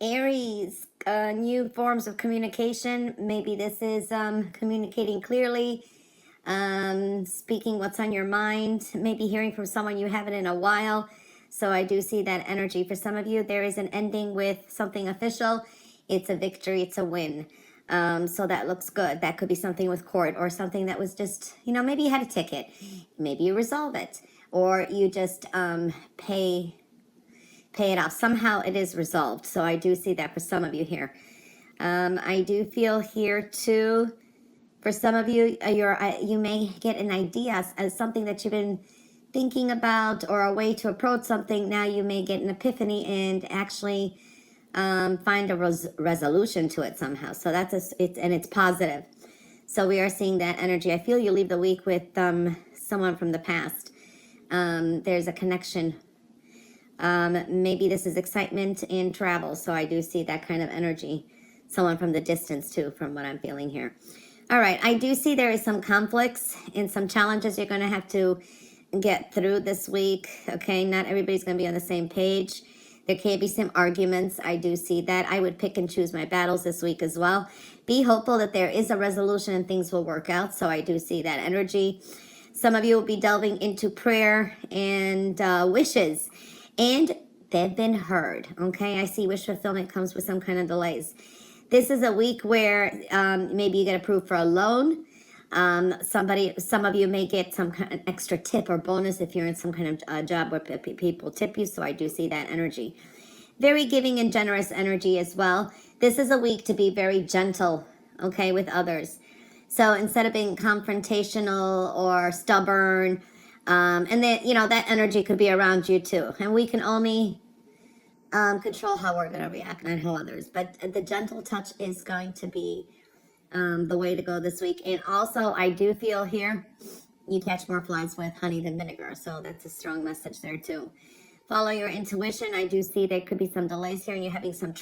Aries, new forms of communication. Maybe this is communicating clearly, speaking what's on your mind, maybe hearing from someone you haven't in a while. So I do see that energy. For some of you, there is an ending with something official. It's a victory, it's a win. So that looks good. That could be something with court or something that was just, maybe you had a ticket. Maybe you resolve it. Or you just pay it off. Somehow it is resolved. So I do see that for some of you here. I do feel here too, for some of you, you may get an idea as something that you've been thinking about or a way to approach something. Now you may get an epiphany and actually find a resolution to it somehow. So it's positive. So we are seeing that energy. I feel you leave the week with someone from the past. There's a connection. Maybe this is excitement and travel. So I do see that kind of energy. Someone from the distance too, from what I'm feeling here. All right, I do see there is some conflicts and some challenges you're going to have to get through this week. Okay, not everybody's going to be on the same page. There can be some arguments. I do see that. I would pick and choose my battles this week as well. Be hopeful that there is a resolution and things will work out. So I do see that energy. Some of you will be delving into prayer and wishes, and they've been heard. Okay, I see wish fulfillment comes with some kind of delays. This is a week where maybe you get approved for a loan. Some of you may get some kind of extra tip or bonus if you're in some kind of job where people tip you. So I do see that energy. Very giving and generous energy as well. This is a week to be very gentle, okay, with others. So instead of being confrontational or stubborn, and then, that energy could be around you too. And we can only control how we're going to react, not how others. But the gentle touch is going to be the way to go this week. And also, I do feel here, you catch more flies with honey than vinegar. So that's a strong message there too. Follow your intuition. I do see there could be some delays here and you're having some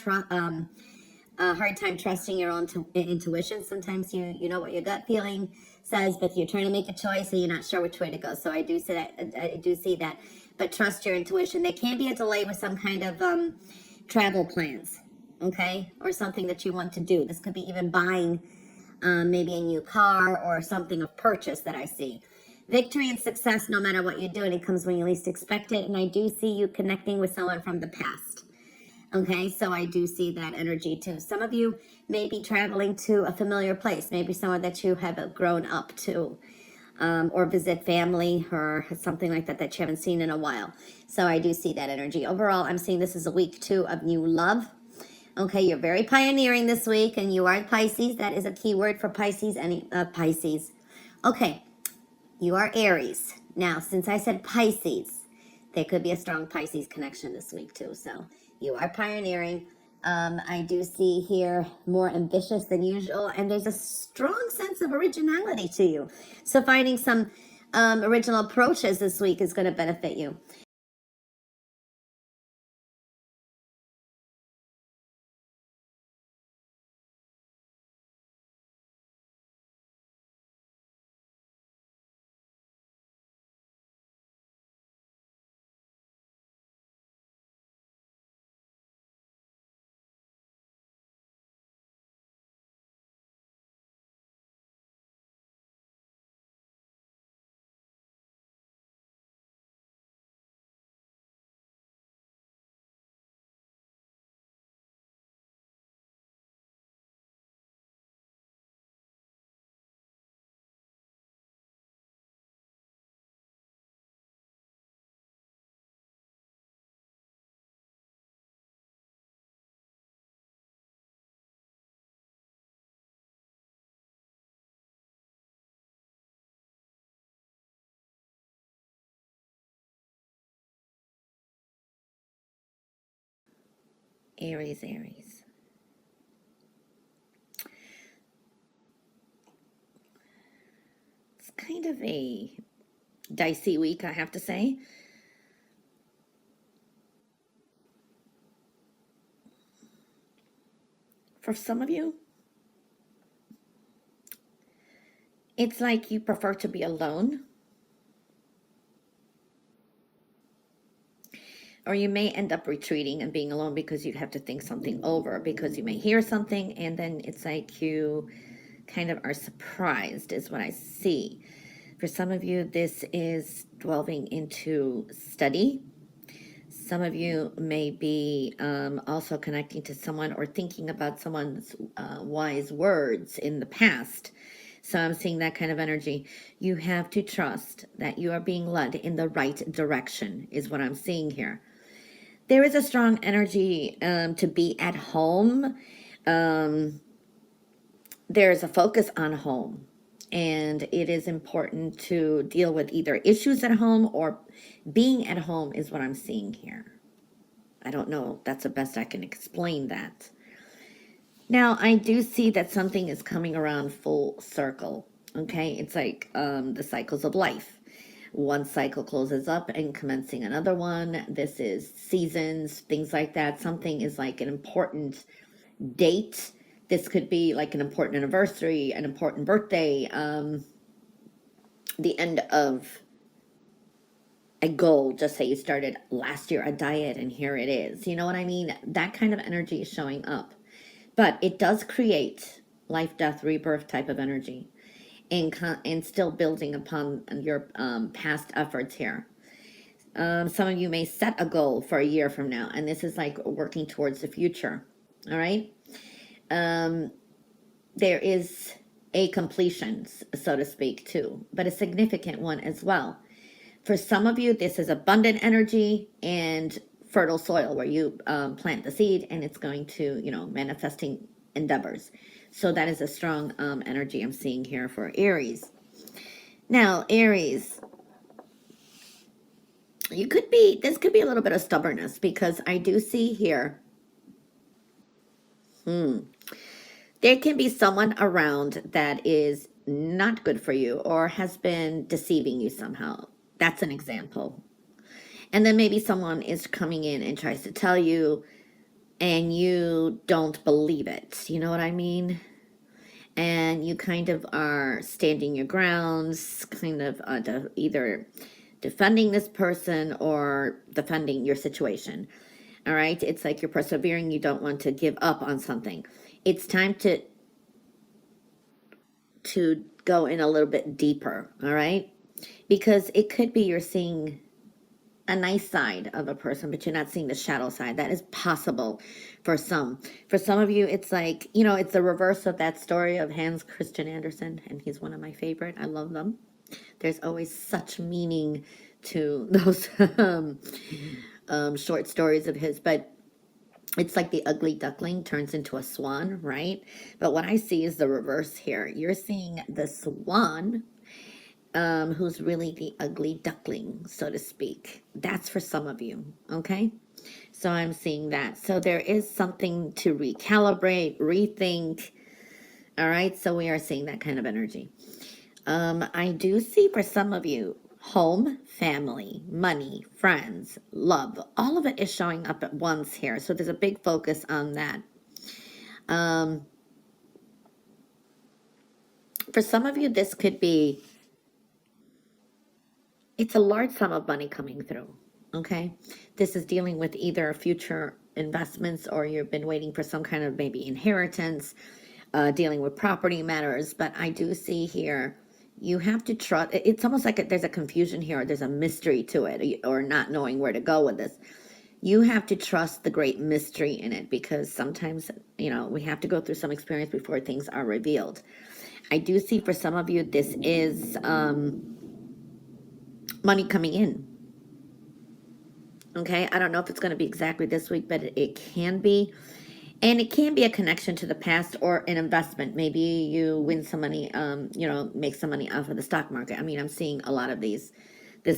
hard time trusting your own intuition. Sometimes you know what your gut feeling says, but you're trying to make a choice and you're not sure which way to go. So I do see that. But trust your intuition. There can be a delay with some kind of travel plans, okay, or something that you want to do. This could be even buying maybe a new car or something of purchase that I see. Victory and success, no matter what you're doing, it comes when you least expect it. And I do see you connecting with someone from the past. Okay, so I do see that energy too. Some of you may be traveling to a familiar place, maybe somewhere that you have grown up to, or visit family or something like that you haven't seen in a while. So I do see that energy. Overall, I'm seeing this is a week too of new love. Okay, you're very pioneering this week, and you are Pisces. That is a key word for Pisces. Pisces. Okay, you are Aries. Now, since I said Pisces, there could be a strong Pisces connection this week too. So you are pioneering. I do see here more ambitious than usual, and there's a strong sense of originality to you. So finding some original approaches this week is going to benefit you. Aries. It's kind of a dicey week, I have to say. For some of you, it's like you prefer to be alone. or you may end up retreating and being alone because you have to think something over, because you may hear something and then it's like you kind of are surprised is what I see. For some of you, this is delving into study. Some of you may be also connecting to someone or thinking about someone's wise words in the past. So I'm seeing that kind of energy. You have to trust that you are being led in the right direction is what I'm seeing here. There is a strong energy to be at home. There's a focus on home. And it is important to deal with either issues at home or being at home is what I'm seeing here. I don't know. That's the best I can explain that. Now, I do see that something is coming around full circle. Okay, it's like the cycles of life. One cycle closes up and commencing another one. This is seasons, things like that. Something is like an important date. This could be like an important anniversary, an important birthday, the end of a goal. Just say you started last year a diet and here it is. You know what I mean? That kind of energy is showing up. But it does create life, death, rebirth type of energy, and still building upon your past efforts here. Some of you may set a goal for a year from now, and this is like working towards the future. All right. There is a completion, so to speak, too, but a significant one as well. For some of you, this is abundant energy and fertile soil where you plant the seed and it's going to, manifesting endeavors. So that is a strong energy I'm seeing here for Aries. Now, Aries, this could be a little bit of stubbornness because I do see here, there can be someone around that is not good for you or has been deceiving you somehow. That's an example. And then maybe someone is coming in and tries to tell you and you don't believe it. You know what I mean? And you kind of are standing your grounds, kind of either defending this person or defending your situation. All right? It's like you're persevering. You don't want to give up on something. It's time to go in a little bit deeper. All right? Because it could be you're seeing a nice side of a person, but you're not seeing the shadow side. That is possible for some. For some of you, it's like, it's the reverse of that story of Hans Christian Andersen, and he's one of my favorite. I love them. There's always such meaning to those short stories of his, but it's like the ugly duckling turns into a swan, right? But what I see is the reverse here. You're seeing the swan who's really the ugly duckling, so to speak. That's for some of you, okay? So I'm seeing that. So there is something to recalibrate, rethink, all right? So we are seeing that kind of energy. I do see for some of you, home, family, money, friends, love, all of it is showing up at once here. So there's a big focus on that. For some of you, this could be, it's a large sum of money coming through, okay? This is dealing with either future investments or you've been waiting for some kind of maybe inheritance, dealing with property matters. But I do see here, you have to trust. It's almost like there's a confusion here, or there's a mystery to it, or not knowing where to go with this. You have to trust the great mystery in it because sometimes, we have to go through some experience before things are revealed. I do see for some of you, this is money coming in. Okay, I don't know if it's going to be exactly this week, but it can be. And it can be a connection to the past or an investment. Maybe you win some money, make some money off of the stock market. I mean, I'm seeing a lot of this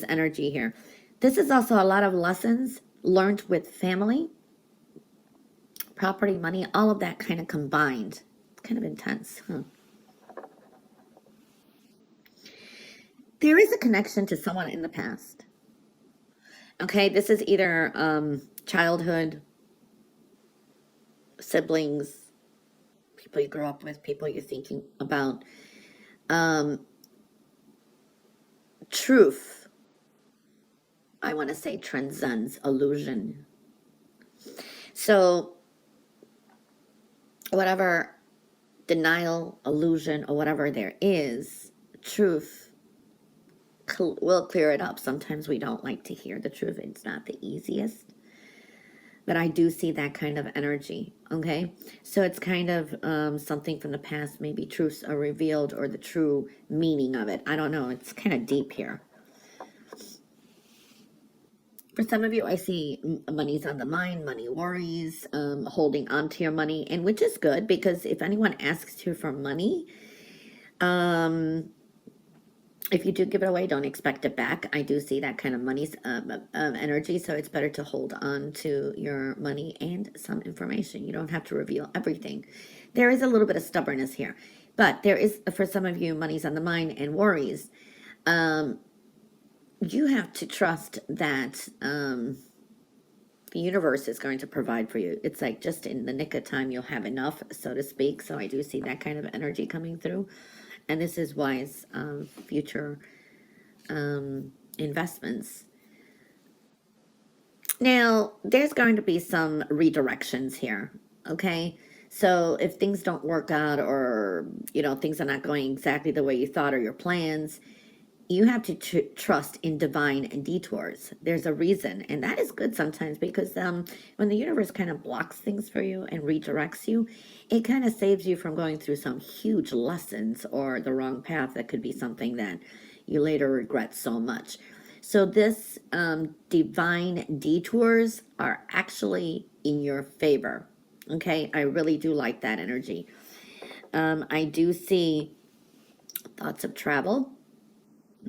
energy here. This is also a lot of lessons learned with family, property, money, all of that kind of combined. It's kind of intense, huh? There is a connection to someone in the past. Okay, this is either childhood, siblings, people you grew up with, people you're thinking about. Truth. I want to say transcends illusion. So whatever denial, illusion, or whatever there is, truth will clear it up. Sometimes we don't like to hear the truth. It's not the easiest. But I do see that kind of energy, okay? So it's kind of something from the past, maybe truths are revealed or the true meaning of it. I don't know. It's kind of deep here. For some of you, I see money's on the mind, money worries, holding on to your money, and which is good because if anyone asks you for money, if you do give it away, don't expect it back. I do see that kind of money's energy, so it's better to hold on to your money and some information. You don't have to reveal everything. There is a little bit of stubbornness here, but there is, for some of you, money's on the mind and worries. You have to trust that the universe is going to provide for you. It's like just in the nick of time, you'll have enough, so to speak. So I do see that kind of energy coming through. And this is wise future investments. Now, there's going to be some redirections here, okay? So if things don't work out or, you know, things are not going exactly the way you thought or your plans, you have to trust in divine detours. There's a reason, and that is good sometimes because when the universe kind of blocks things for you and redirects you, it kind of saves you from going through some huge lessons or the wrong path that could be something that you later regret so much. So this divine detours are actually in your favor. Okay, I really do like that energy. I do see thoughts of travel,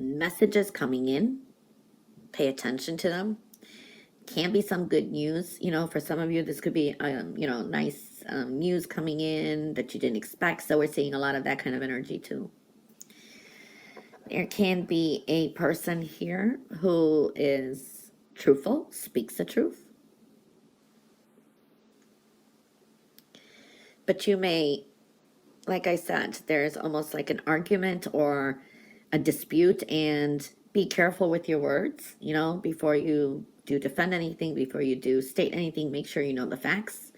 messages coming in. Pay attention to them. Can be some good news. You know, for some of you, this could be, you know, nice news coming in that you didn't expect. So we're seeing a lot of that kind of energy too. There can be a person here who is truthful, speaks the truth. But you may, like I said, there's almost like an argument or a dispute, and be careful with your words, you know, before you do defend anything, before you do state anything, make sure you know the facts,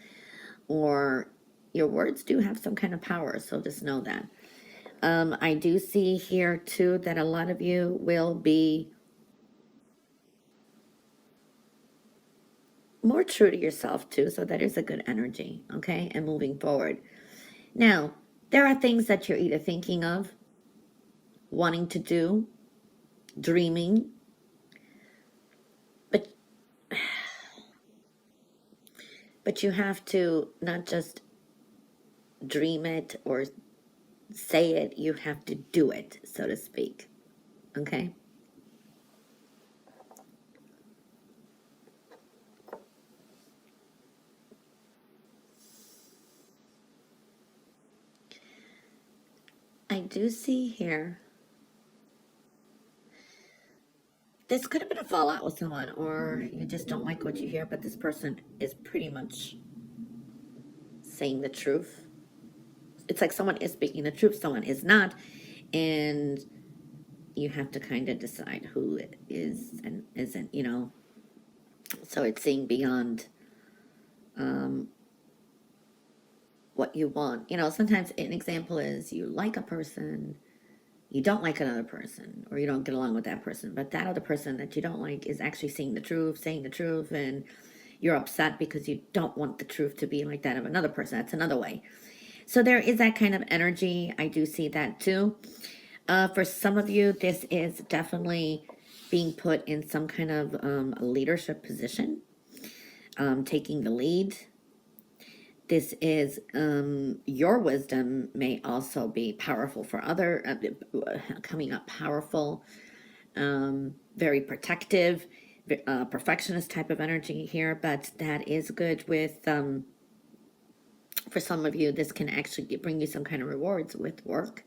or your words do have some kind of power, so just know that. I do see here too that a lot of you will be more true to yourself too, so that is a good energy, okay, and moving forward. Now, there are things that you're either thinking of, wanting to do, dreaming, but you have to not just dream it or say it, you have to do it, so to speak, okay? I do see here, this could have been a fallout with someone, or you just don't like what you hear, but this person is pretty much saying the truth. It's like someone is speaking the truth, someone is not, and you have to kind of decide who it is and isn't, you know. So it's seeing beyond what you want. You know, sometimes an example is you like a person, you don't like another person, or you don't get along with that person, but that other person that you don't like is actually seeing the truth, saying the truth, and you're upset because you don't want the truth to be like that of another person. That's another way. So there is that kind of energy. I do see that too. For some of you, this is definitely being put in some kind of leadership position, taking the lead. This is your wisdom may also be powerful for other, coming up powerful, very protective, perfectionist type of energy here, but that is good with, for some of you, this can actually bring you some kind of rewards with work.